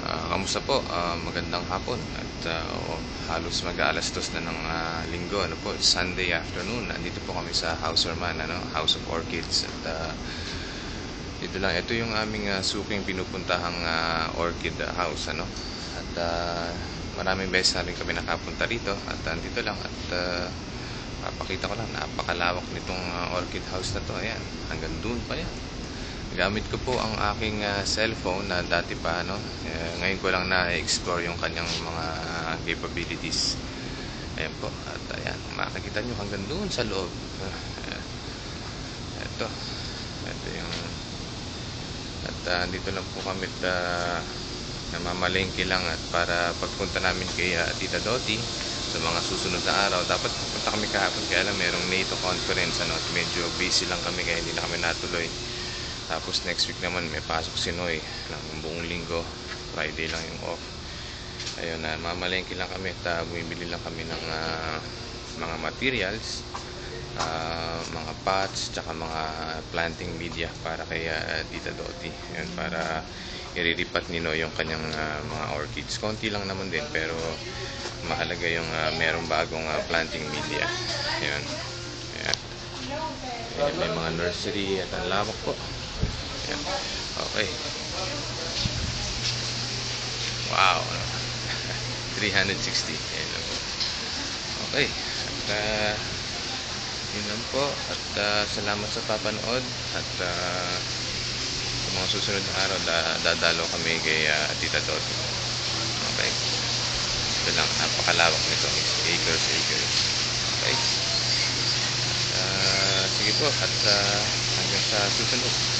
Kamusta po? Magandang hapon at halos mag-aalas dos na ng linggo, ano po, Sunday afternoon. Nandito po kami sa House Orman, House of Orchids at dito lang, ito yung aming suking pinupuntahang orchid house, at maraming beses na rin kami nakapunta rito at dito lang at papakita ko lang, napakalawak nitong orchid house na to. Ayan, hanggang dun pa yan. Gamit ko po ang aking cellphone na dati pa, ngayon ko lang na-explore yung kanyang mga capabilities. Ayan po, at ayan, makikita nyo hanggang doon sa loob. Ito yung, at dito lang po kami namamalengke lang at para pagpunta namin kay Tita Doti sa mga susunod na araw. Dapat pupunta kami kahapon, kaya lang merong NATO conference, at medyo busy lang kami kaya hindi na kami natuloy. Tapos next week naman may pasok si Noy ng buong linggo, Friday lang yung off. Ayun, mamalengke lang kami at bumibili lang kami ng mga materials, mga pots, tsaka mga planting media para kay Tita Doti. Ayun, para iriripat ni Noy yung kanyang mga orchids. Konti lang naman din pero mahalaga yung merong bagong planting media. Ayun. Ayan. Ayan, may mga nursery at ang lawak po. Ayan. Okay. Wow. 360. Ayan lang po. Okay. At yun lang po. At salamat sa papanood. At sa mga susunod na araw, dadalo kami kay Tita Doti. Okay. Ito lang. Napakalawak nito. Acres. Okay. Sige po. At hanggang sa susunod.